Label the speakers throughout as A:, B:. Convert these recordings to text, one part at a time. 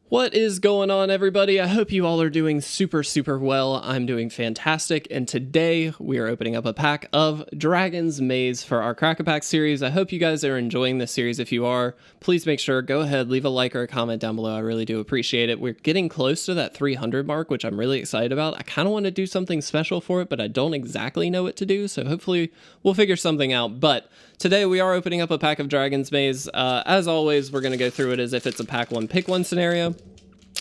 A: What is going on, everybody? I hope you all are doing super well. I'm doing fantastic, and today we are opening up a pack of Dragon's Maze for our Crack-A-Pack series. I hope you guys are enjoying this series. If you are, please make sure, go ahead, leave a like or a comment down below. I really do appreciate it. We're getting close to that 300 mark, which I'm really excited about. I kind of want to do something special for it, but I don't exactly know what to do, so hopefully we'll figure something out. But today we are opening up a pack of Dragon's Maze. As always, we're going to go through it as if it's a pack one, pick one scenario.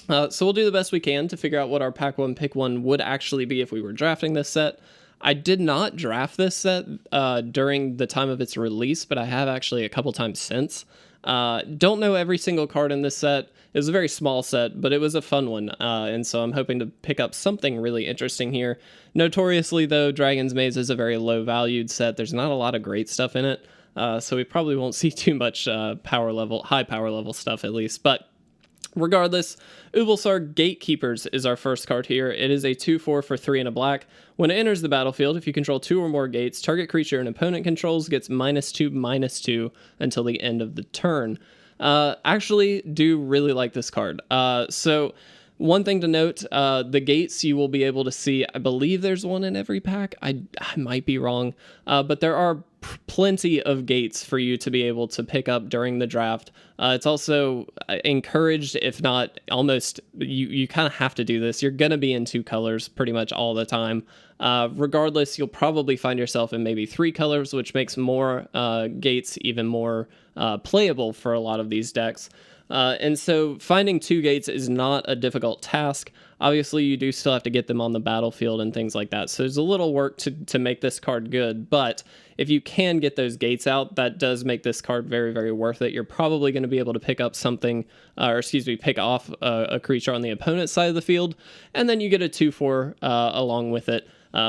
A: So we'll do the best we can to figure out what our pack one, pick one would actually be if we were drafting this set. I did not draft this set during the time of its release, but I have actually a couple times since. Don't know every single card in this set. It was a very small set, but it was a fun one, and so I'm hoping to pick up something really interesting here. Notoriously, though, Dragon's Maze is a very low-valued set. There's not a lot of great stuff in it, so we probably won't see too much high power level stuff at least, but regardless, Ubulsar Gatekeepers is our first card here. It is a 2/4 for 3 and a black. When it enters the battlefield, if you control 2 or more gates, target creature an opponent controls gets -2/-2 until the end of the turn. Actually, do really like this card. So one thing to note, the gates you will be able to see, I believe there's one in every pack. I might be wrong, but there are plenty of gates for you to be able to pick up during the draft. It's also encouraged, if not almost, you kind of have to do this. You're going to be in 2 colors pretty much all the time. Regardless, you'll probably find yourself in maybe 3 colors, which makes more gates even more playable for a lot of these decks. And so finding 2 gates is not a difficult task. Obviously, you do still have to get them on the battlefield and things like that. So there's a little work to make this card good. But if you can get those gates out, that does make this card very worth it. You're probably going to be able to pick up something, pick off a creature on the opponent's side of the field. And then you get a 2/4 along with it.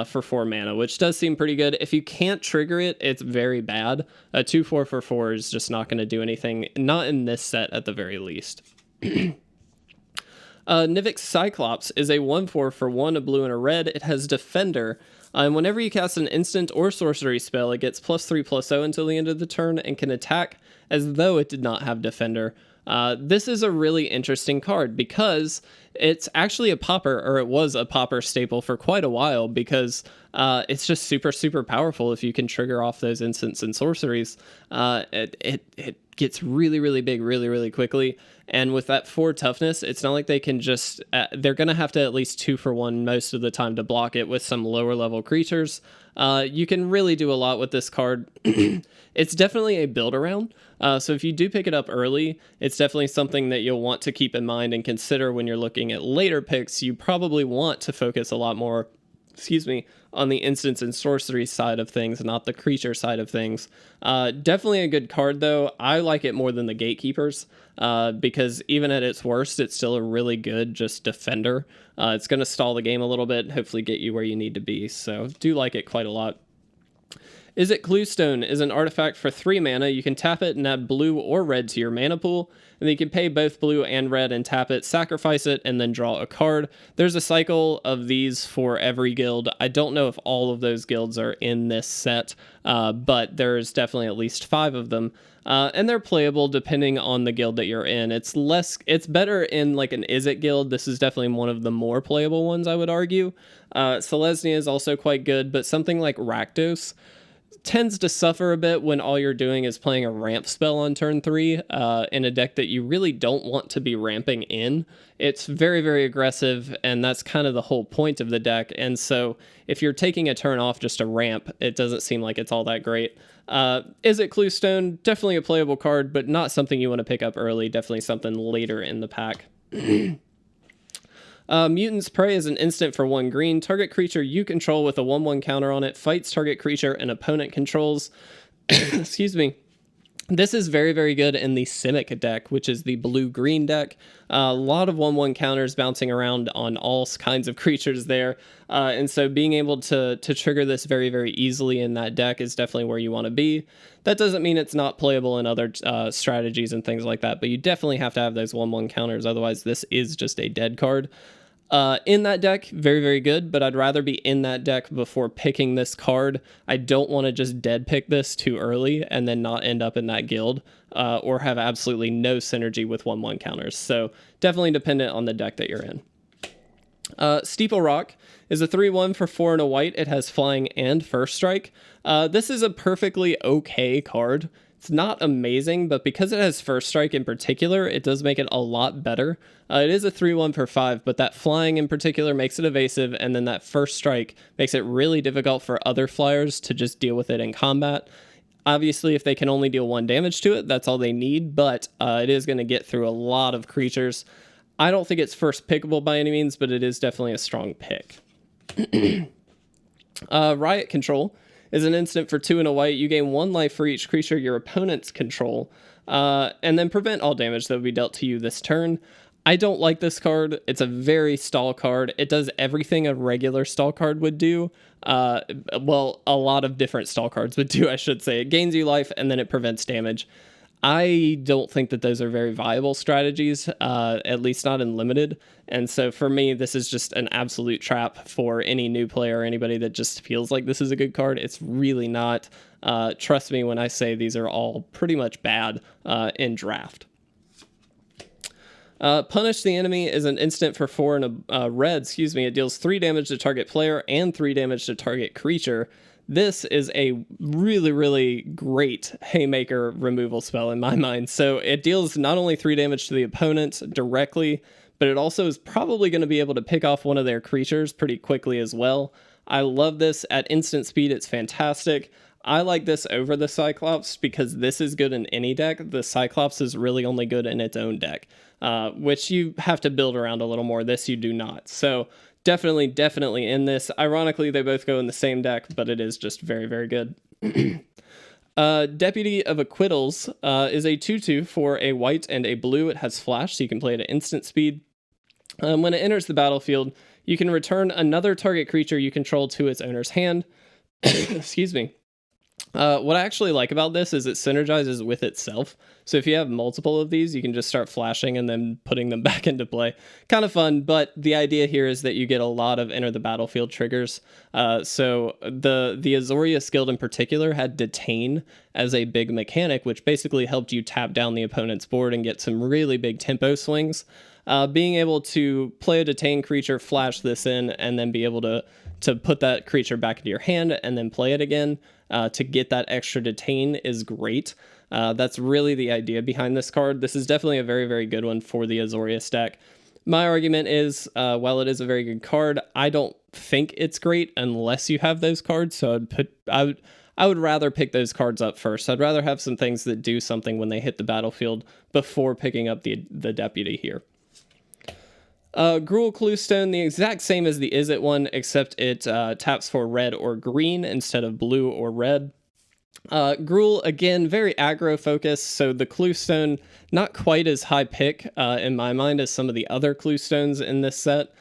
A: For 4 mana, which does seem pretty good. If you can't trigger it, it's very bad. A 2/4 for 4 is just not going to do anything, not in this set at the very least. Nivix Cyclops is a 1/4 for 1, a blue and a red. It has Defender. And whenever you cast an instant or sorcery spell, it gets +3/+0 until the end of the turn and can attack as though it did not have Defender. This is a really interesting card because it's actually a popper, or it was a popper staple for quite a while, because it's just super powerful if you can trigger off those instants and sorceries. It gets really big really quickly, and with that 4 toughness, it's not like they can just they're gonna have to at least 2 for 1 most of the time to block it with some lower level creatures. You can really do a lot with this card. It's definitely a build around, so if you do pick it up early, it's definitely something that you'll want to keep in mind and consider when you're looking at later picks. You probably want to focus a lot more, on the instants and sorcery side of things, not the creature side of things. Definitely a good card, though. I like it more than the Gatekeepers, because even at its worst, it's still a really good just defender. It's going to stall the game a little bit, hopefully get you where you need to be, so do like it quite a lot. Is It Cluestone is an artifact for 3 mana. You can tap it and add blue or red to your mana pool, and then you can pay both blue and red and tap it, sacrifice it, and then draw a card. There's a cycle of these for every guild. I don't know if all of those guilds are in this set, but there's definitely at least 5 of them. And they're playable depending on the guild that you're in. It's better in like an Is It guild. This is definitely one of the more playable ones, I would argue. Selesnya is also quite good, but something like Rakdos tends to suffer a bit when all you're doing is playing a ramp spell on turn 3 in a deck that you really don't want to be ramping in. It's very aggressive, and that's kind of the whole point of the deck. And so if you're taking a turn off just to ramp, it doesn't seem like it's all that great. Is It Cluestone? Definitely a playable card, but not something you want to pick up early. Definitely something later in the pack. Mutant's Prey is an instant for 1 green. Target creature you control with a 1/1 counter on it fights target creature an opponent controls. Excuse me. This is very good in the Simic deck, which is the blue-green deck. A lot of 1/1 counters bouncing around on all kinds of creatures there. And so being able to trigger this very easily in that deck is definitely where you want to be. That doesn't mean it's not playable in other strategies and things like that, but you definitely have to have those 1/1 counters, otherwise this is just a dead card. In that deck, very, very good, but I'd rather be in that deck before picking this card. I don't want to just dead pick this too early and then not end up in that guild, or have absolutely no synergy with 1/1 counters. So definitely dependent on the deck that you're in. Steeple Rock is a 3/1 for 4 and a white. It has flying and first strike. This is a perfectly okay card. It's not amazing, but because it has first strike in particular, it does make it a lot better. It is a 3/1 for 5, but that flying in particular makes it evasive, and then that first strike makes it really difficult for other flyers to just deal with it in combat. Obviously, if they can only deal 1 damage to it, that's all they need, but it is going to get through a lot of creatures. I don't think it's first pickable by any means, but it is definitely a strong pick. Riot Control is an instant for 2 and a white. You gain 1 life for each creature your opponents control, and then prevent all damage that would be dealt to you this turn. I don't like this card. It's a very stall card. It does everything a regular stall card would do. Well, a lot of different stall cards would do, I should say. It gains you life, and then it prevents damage. I don't think that those are very viable strategies, at least not in limited. And so for me, this is just an absolute trap for any new player or anybody that just feels like this is a good card. It's really not. Trust me when I say these are all pretty much bad in draft. Punish the Enemy is an instant for 4 and a red. It deals 3 damage to target player and 3 damage to target creature. This is a really, really great haymaker removal spell in my mind. So it deals not only 3 damage to the opponent directly, but it also is probably going to be able to pick off one of their creatures pretty quickly as well. I love this. At instant speed, it's fantastic. I like this over the Cyclops because this is good in any deck. The Cyclops is really only good in its own deck, which you have to build around a little more. This you do not. So definitely in this. Ironically, they both go in the same deck, but it is just very, very good. Deputy of Acquittals is a 2/2 for a white and a blue. It has flash, so you can play it at instant speed. When it enters the battlefield, you can return another target creature you control to its owner's hand. Excuse me. What I actually like about this is it synergizes with itself. So if you have multiple of these, you can just start flashing and then putting them back into play. Kind of fun, but the idea here is that you get a lot of enter the battlefield triggers. So the Azorius guild in particular had Detain as a big mechanic, which basically helped you tap down the opponent's board and get some really big tempo swings. Being able to play a Detain creature, flash this in, and then be able to put that creature back into your hand and then play it again to get that extra Detain is great. That's really the idea behind this card. This is definitely a very, very good one for the Azorius deck. My argument is, while it is a very good card, I don't think it's great unless you have those cards. So I would rather pick those cards up first. I'd rather have some things that do something when they hit the battlefield before picking up the deputy here. Gruul Cluestone, the exact same as the Izzet one, except it taps for red or green instead of blue or red. Gruul, again, very aggro focused, so the Cluestone, not quite as high pick in my mind as some of the other Cluestones in this set.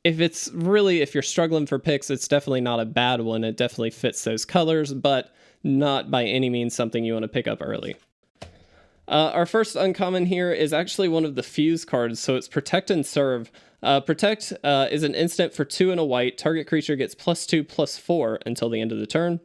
A: If you're struggling for picks, it's definitely not a bad one. It definitely fits those colors, but not by any means something you want to pick up early. Our first uncommon here is actually one of the fuse cards, so it's Protect and Serve. Protect is an instant for 2 and a white. Target creature gets +2/+4 until the end of the turn.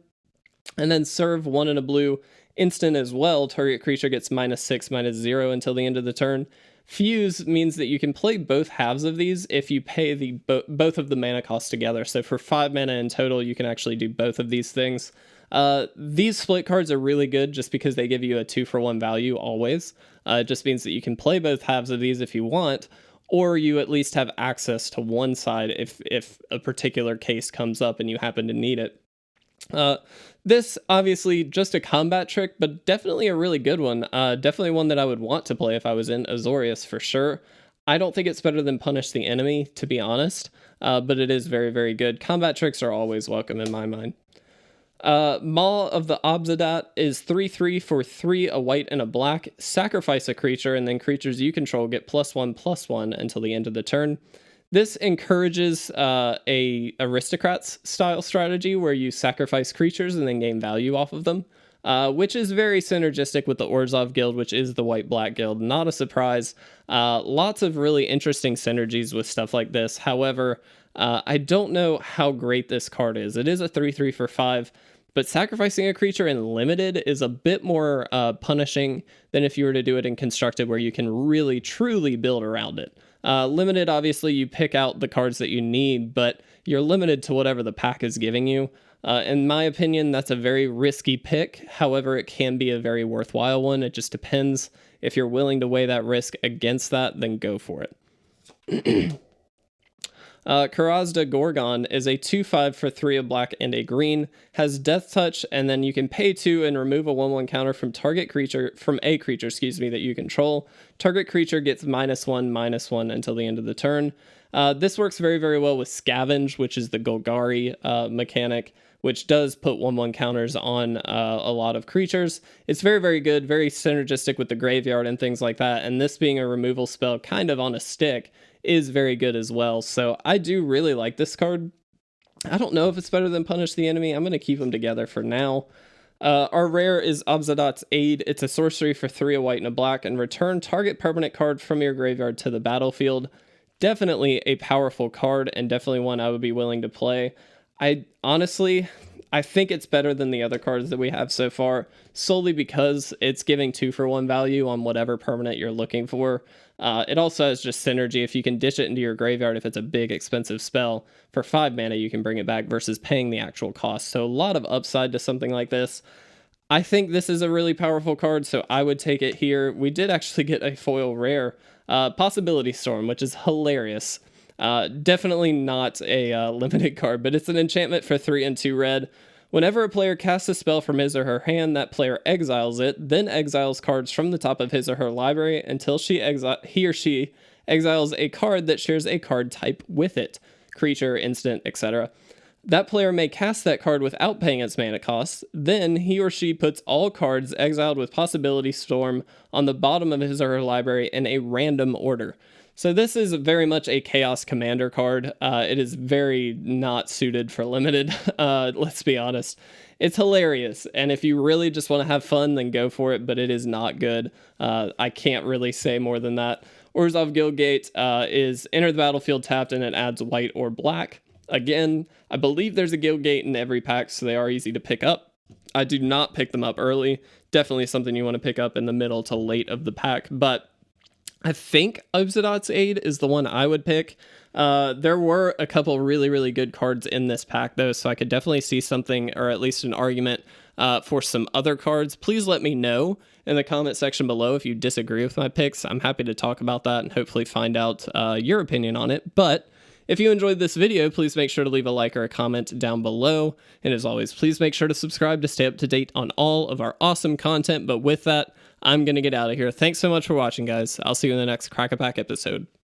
A: And then Serve, 1 and a blue, instant as well. Target creature gets -6/-0 until the end of the turn. Fuse means that you can play both halves of these if you pay both of the mana costs together. So for 5 mana in total, you can actually do both of these things. These split cards are really good just because they give you a 2-for-1 value always. It just means that you can play both halves of these if you want, or you at least have access to one side if a particular case comes up and you happen to need it. This obviously just a combat trick, but definitely a really good one. Definitely one that I would want to play if I was in Azorius for sure. I don't think it's better than Punish the Enemy, to be honest, but it is very, very good. Combat tricks are always welcome in my mind. Maw of the Obzedat is 3/3 for 3, a white and a black. Sacrifice a creature, and then creatures you control get +1/+1 until the end of the turn. This encourages a aristocrats style strategy where you sacrifice creatures and then gain value off of them. which is very synergistic with the Orzhov guild, which is the white-black guild. Not a surprise. Lots of really interesting synergies with stuff like this. However, I don't know how great this card is. It is a 3/3 for 5, but sacrificing a creature in limited is a bit more punishing than if you were to do it in constructed, where you can really truly build around it. Limited, obviously, you pick out the cards that you need, but you're limited to whatever the pack is giving you. In my opinion, that's a very risky pick. However, it can be a very worthwhile one. It just depends. If you're willing to weigh that risk against that, then go for it. Karazda Gorgon is a 2/5 for 3 of black and a green, has Death Touch, and then you can pay 2 and remove a 1/1 counter from a creature, that you control. Target creature gets -1/-1 until the end of the turn. This works very, very well with Scavenge, which is the Golgari mechanic, which does put 1/1 counters on a lot of creatures. It's very, very good, very synergistic with the graveyard and things like that, and this being a removal spell kind of on a stick is very good as well. So I do really like this card. I don't know if it's better than Punish the Enemy. I'm going to keep them together for now. Our rare is Obzedat's Aid. It's a sorcery for 3 a white and a black, and return target permanent card from your graveyard to the battlefield. Definitely a powerful card, and definitely one I would be willing to play. I think it's better than the other cards that we have so far, solely because it's giving 2-for-1 value on whatever permanent you're looking for. It also has just synergy. If you can ditch it into your graveyard, if it's a big expensive spell, for 5 mana you can bring it back versus paying the actual cost. So a lot of upside to something like this. I think this is a really powerful card, so I would take it here. We did actually get a foil rare, Possibility Storm, which is hilarious. Definitely not a limited card, but it's an enchantment for 3 and 2 red. Whenever a player casts a spell from his or her hand, that player exiles it, then exiles cards from the top of his or her library until he or she exiles a card that shares a card type with it, creature, instant, etc. That player may cast that card without paying its mana cost. Then he or she puts all cards exiled with Possibility Storm on the bottom of his or her library in a random order. So this is very much a Chaos Commander card. It is very not suited for limited, let's be honest. It's hilarious, and if you really just want to have fun, then go for it, but it is not good. I can't really say more than that. Orzhov Guildgate is enter the battlefield tapped, and it adds white or black. Again, I believe there's a Guildgate in every pack, so they are easy to pick up. I do not pick them up early. Definitely something you want to pick up in the middle to late of the pack, but I think Obzedat's Aid is the one I would pick. There were a couple really, really good cards in this pack, though, so I could definitely see something, or at least an argument, for some other cards. Please let me know in the comment section below if you disagree with my picks. I'm happy to talk about that and hopefully find out your opinion on it. But if you enjoyed this video, please make sure to leave a like or a comment down below. And as always, please make sure to subscribe to stay up to date on all of our awesome content. But with that, I'm going to get out of here. Thanks so much for watching, guys. I'll see you in the next Crack-A-Pack episode.